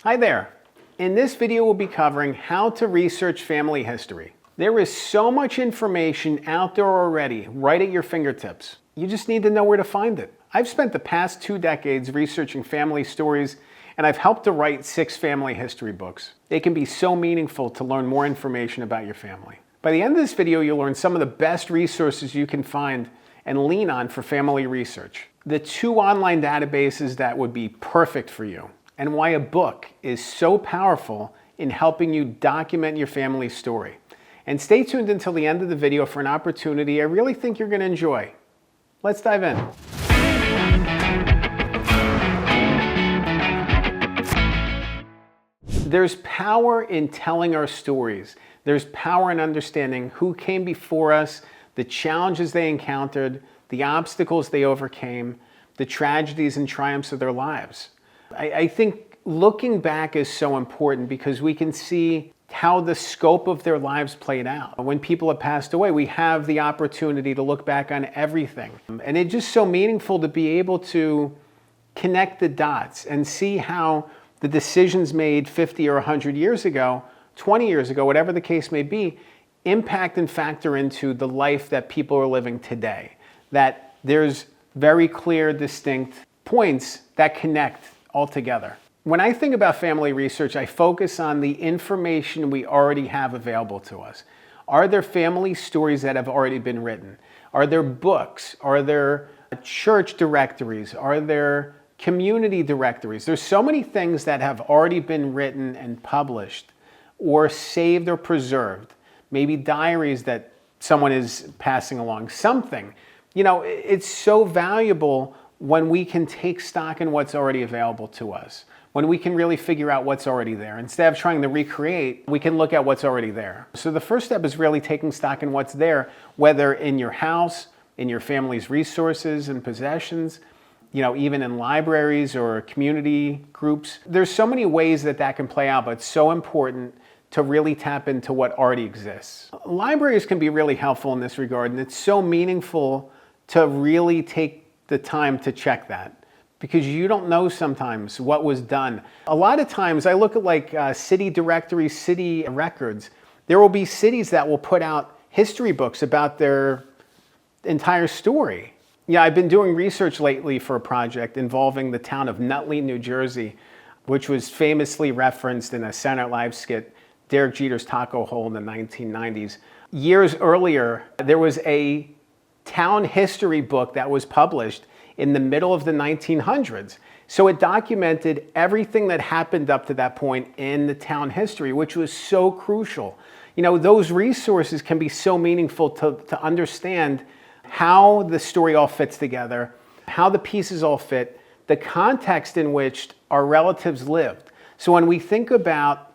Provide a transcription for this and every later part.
Hi there. In this video, we'll be covering how to research family history. There is so much information out there already, right at your fingertips. You just need to know where to find it. I've spent the past 2 decades researching family stories, and I've helped to write 6 family history books. They can be so meaningful to learn more information about your family. By the end of this video, you'll learn some of the best resources you can find and lean on for family research. The 2 online databases that would be perfect for you, and why a book is so powerful in helping you document your family story. And stay tuned until the end of the video for an opportunity I really think you're going to enjoy. Let's dive in. There's power in telling our stories. There's power in understanding who came before us, the challenges they encountered, the obstacles they overcame, the tragedies and triumphs of their lives. I think looking back is so important because we can see how the scope of their lives played out. When people have passed away, we have the opportunity to look back on everything. And it's just so meaningful to be able to connect the dots and see how the decisions made 50 or 100 years ago, 20 years ago, whatever the case may be, impact and factor into the life that people are living today. That there's very clear, distinct points that connect all together. When I think about family research, I focus on the information we already have available to us. Are there family stories that have already been written? Are there books? Are there church directories? Are there community directories? There's so many things that have already been written and published or saved or preserved. Maybe diaries that someone is passing along, something. You know, it's so valuable when we can take stock in what's already available to us. When we can really figure out what's already there. Instead of trying to recreate, we can look at what's already there. So the first step is really taking stock in what's there, whether in your house, in your family's resources and possessions, you know, even in libraries or community groups. There's so many ways that that can play out, but it's so important to really tap into what already exists. Libraries can be really helpful in this regard, and it's so meaningful to really take the time to check that, because you don't know sometimes what was done. A lot of times I look at city directories, city records. There will be cities that will put out history books about their entire story. Yeah, I've been doing research lately for a project involving the town of Nutley, New Jersey, which was famously referenced in a Saturday Night Live skit, Derek Jeter's Taco Hole, in the 1990s. Years earlier, there was a town history book that was published in the middle of the 1900s. So it documented everything that happened up to that point in the town history, which was so crucial. You know, those resources can be so meaningful to understand how the story all fits together, how the pieces all fit, the context in which our relatives lived. So when we think about,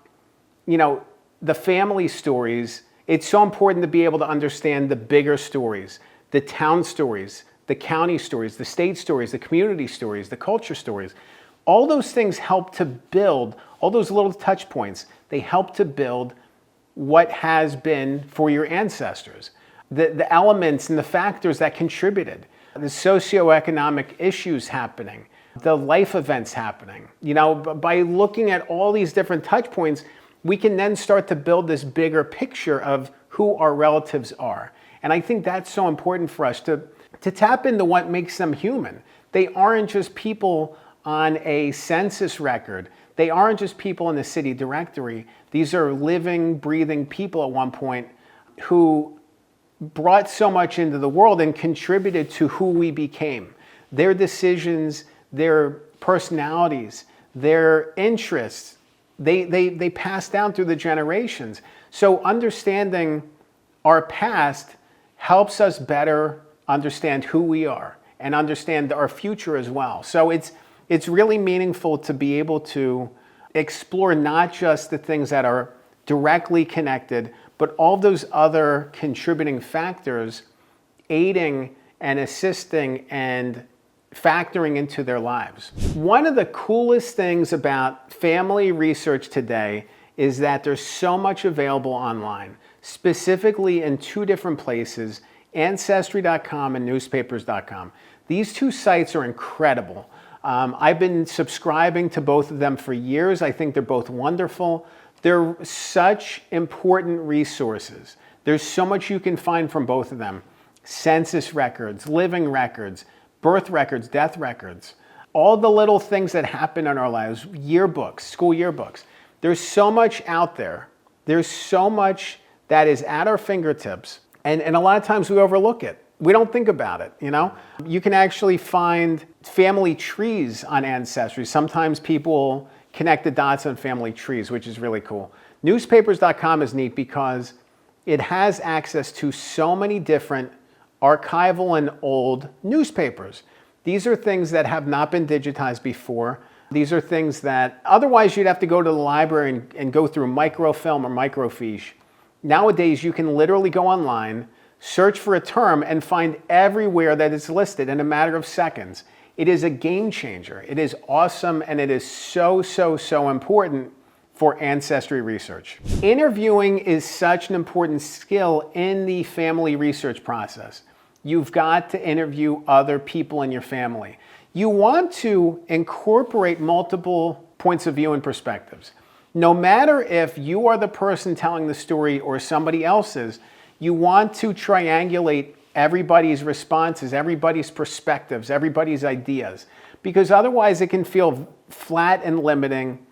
you know, the family stories, it's so important to be able to understand the bigger stories, the town stories, the county stories, the state stories, the community stories, the culture stories. All those things help to build, all those little touch points, they help to build what has been for your ancestors. The elements and the factors that contributed, the socioeconomic issues happening, the life events happening. You know, by looking at all these different touch points, we can then start to build this bigger picture of who our relatives are. And I think that's so important for us to tap into what makes them human. They aren't just people on a census record. They aren't just people in the city directory. These are living, breathing people at one point who brought so much into the world and contributed to who we became. Their decisions, their personalities, their interests, they pass down through the generations. So understanding our past helps us better understand who we are and understand our future as well. So it's really meaningful to be able to explore not just the things that are directly connected, but all those other contributing factors aiding and assisting and factoring into their lives. One of the coolest things about family research today is that there's so much available online, specifically in 2 different places, Ancestry.com and newspapers.com. These 2 sites are incredible. I've been subscribing to both of them for years. I think they're both wonderful. They're such important resources. There's so much you can find from both of them. Census records, living records, birth records, death records, all the little things that happen in our lives, yearbooks, school yearbooks. There's so much out there. There's so much that is at our fingertips. And a lot of times we overlook it. We don't think about it, you know? You can actually find family trees on Ancestry. Sometimes people connect the dots on family trees, which is really cool. Newspapers.com is neat because it has access to so many different archival and old newspapers. These are things that have not been digitized before. These are things that otherwise you'd have to go to the library and go through microfilm or microfiche. Nowadays, you can literally go online, search for a term, and find everywhere that it's listed in a matter of seconds. It is a game changer. It is awesome, and it is so, so, so important for ancestry research. Interviewing is such an important skill in the family research process. You've got to interview other people in your family. You want to incorporate multiple points of view and perspectives. No matter if you are the person telling the story or somebody else's, you want to triangulate everybody's responses, everybody's perspectives, everybody's ideas, because otherwise it can feel flat and limiting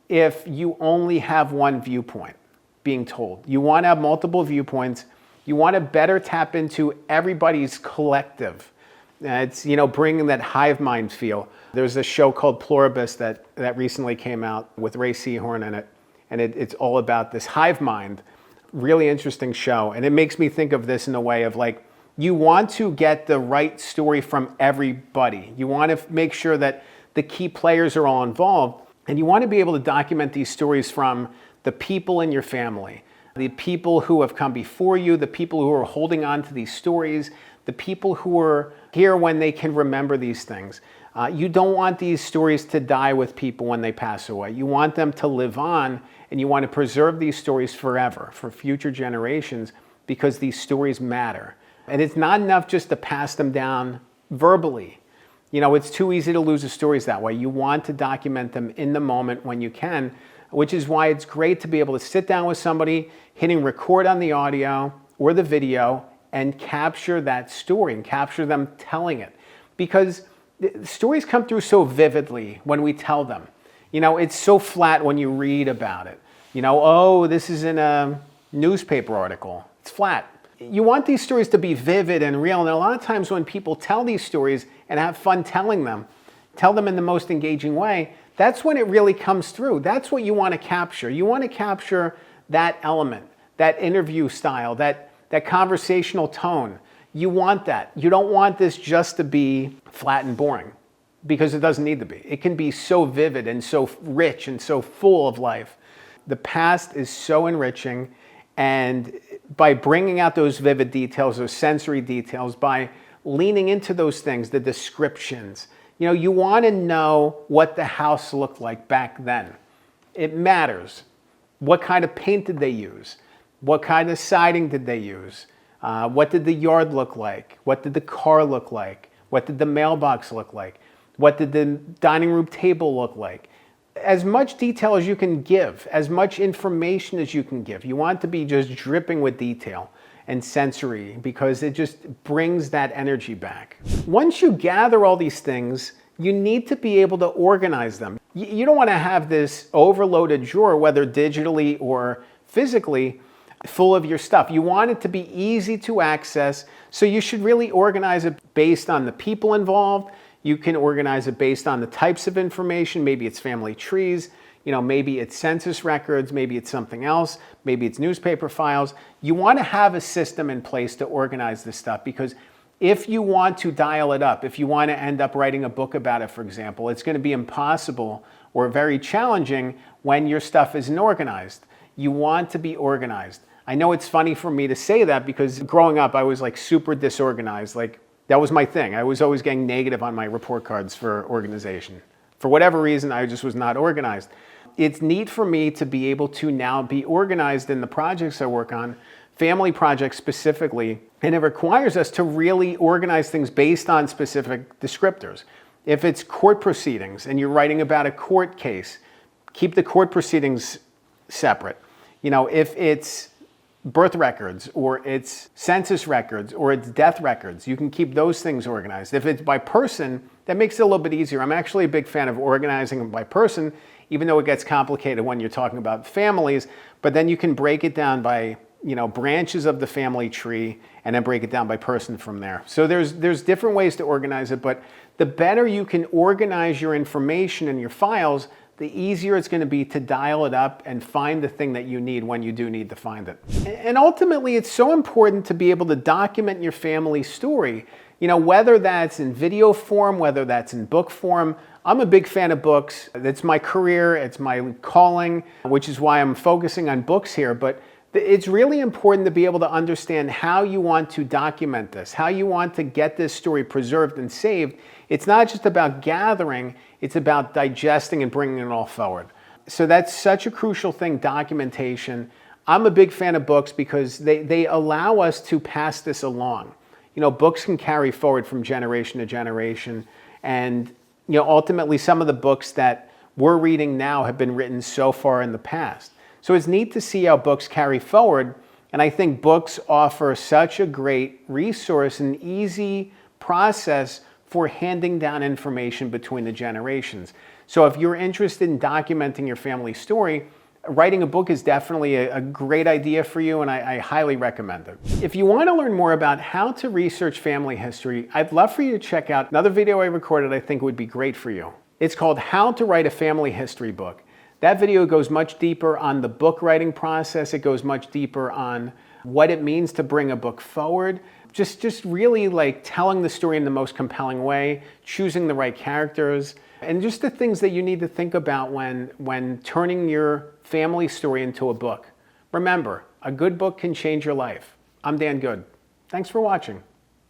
if you only have one viewpoint being told. You want to have multiple viewpoints. You want to better tap into everybody's collective. It's, you know, bringing that hive mind feel. There's a show called Pluribus that recently came out with Ray Seahorn in it, and it's all about this hive mind. Really interesting show, and it makes me think of this in a way of like, you want to get the right story from everybody. You want to make sure that the key players are all involved, and you want to be able to document these stories from the people in your family, the people who have come before you, the people who are holding on to these stories, the people who are here when they can remember these things. You don't want these stories to die with people when they pass away. You want them to live on, and you want to preserve these stories forever for future generations because these stories matter. And it's not enough just to pass them down verbally. You know, it's too easy to lose the stories that way. You want to document them in the moment when you can, which is why it's great to be able to sit down with somebody, hitting record on the audio or the video, and capture that story and capture them telling it. Because the stories come through so vividly when we tell them. You know, it's so flat when you read about it. You know, oh, this is in a newspaper article. It's flat. You want these stories to be vivid and real. And a lot of times when people tell these stories and have fun telling them, tell them in the most engaging way, that's when it really comes through. That's what you want to capture. You want to capture that element, that interview style, that conversational tone. You want that. You don't want this just to be flat and boring, because it doesn't need to be. It can be so vivid and so rich and so full of life. The past is so enriching, and by bringing out those vivid details, those sensory details, by leaning into those things, the descriptions, you know, you want to know what the house looked like back then. It matters. What kind of paint did they use? What kind of siding did they use? What did the yard look like? What did the car look like? What did the mailbox look like? What did the dining room table look like? As much detail as you can give, as much information as you can give. You want to be just dripping with detail and sensory, because it just brings that energy back. Once you gather all these things, you need to be able to organize them. You don't want to have this overloaded drawer, whether digitally or physically, full of your stuff. You want it to be easy to access, so you should really organize it based on the people involved. You can organize it based on the types of information. Maybe it's family trees, you know, maybe it's census records, maybe it's something else, maybe it's newspaper files. You want to have a system in place to organize this stuff, because if you want to dial it up, if you want to end up writing a book about it, for example, it's going to be impossible or very challenging when your stuff isn't organized. You want to be organized. I know it's funny for me to say that, because growing up I was like super disorganized. Like, that was my thing. I was always getting negative on my report cards for organization. For whatever reason, I just was not organized. It's neat for me to be able to now be organized in the projects I work on, family projects specifically, and it requires us to really organize things based on specific descriptors. If it's court proceedings and you're writing about a court case, keep the court proceedings separate. If it's birth records or it's census records or it's death records, you can keep those things organized. If it's by person, that makes it a little bit easier. I'm actually a big fan of organizing them by person, even though it gets complicated when you're talking about families, but then you can break it down by branches of the family tree and then break it down by person from there. So there's different ways to organize it, but the better you can organize your information and your files, the easier it's going to be to dial it up and find the thing that you need when you do need to find it. And ultimately, it's so important to be able to document your family story, whether that's in video form, whether that's in book form. I'm a big fan of books. It's my career, it's my calling, which is why I'm focusing on books here. But it's really important to be able to understand how you want to document this, how you want to get this story preserved and saved. It's not just about gathering, it's about digesting and bringing it all forward. So that's such a crucial thing, documentation. I'm a big fan of books because they allow us to pass this along. Books can carry forward from generation to generation. And ultimately some of the books that we're reading now have been written so far in the past. So it's neat to see how books carry forward. And I think books offer such a great resource and easy process for handing down information between the generations. So if you're interested in documenting your family story, writing a book is definitely a great idea for you, and I highly recommend it. If you want to learn more about how to research family history, I'd love for you to check out another video I recorded I think would be great for you. It's called How to Write a Family History Book. That video goes much deeper on the book writing process. It goes much deeper on what it means to bring a book forward. Just really like telling the story in the most compelling way, choosing the right characters, and just the things that you need to think about when turning your family story into a book. Remember, a good book can change your life. I'm Dan Good. Thanks for watching.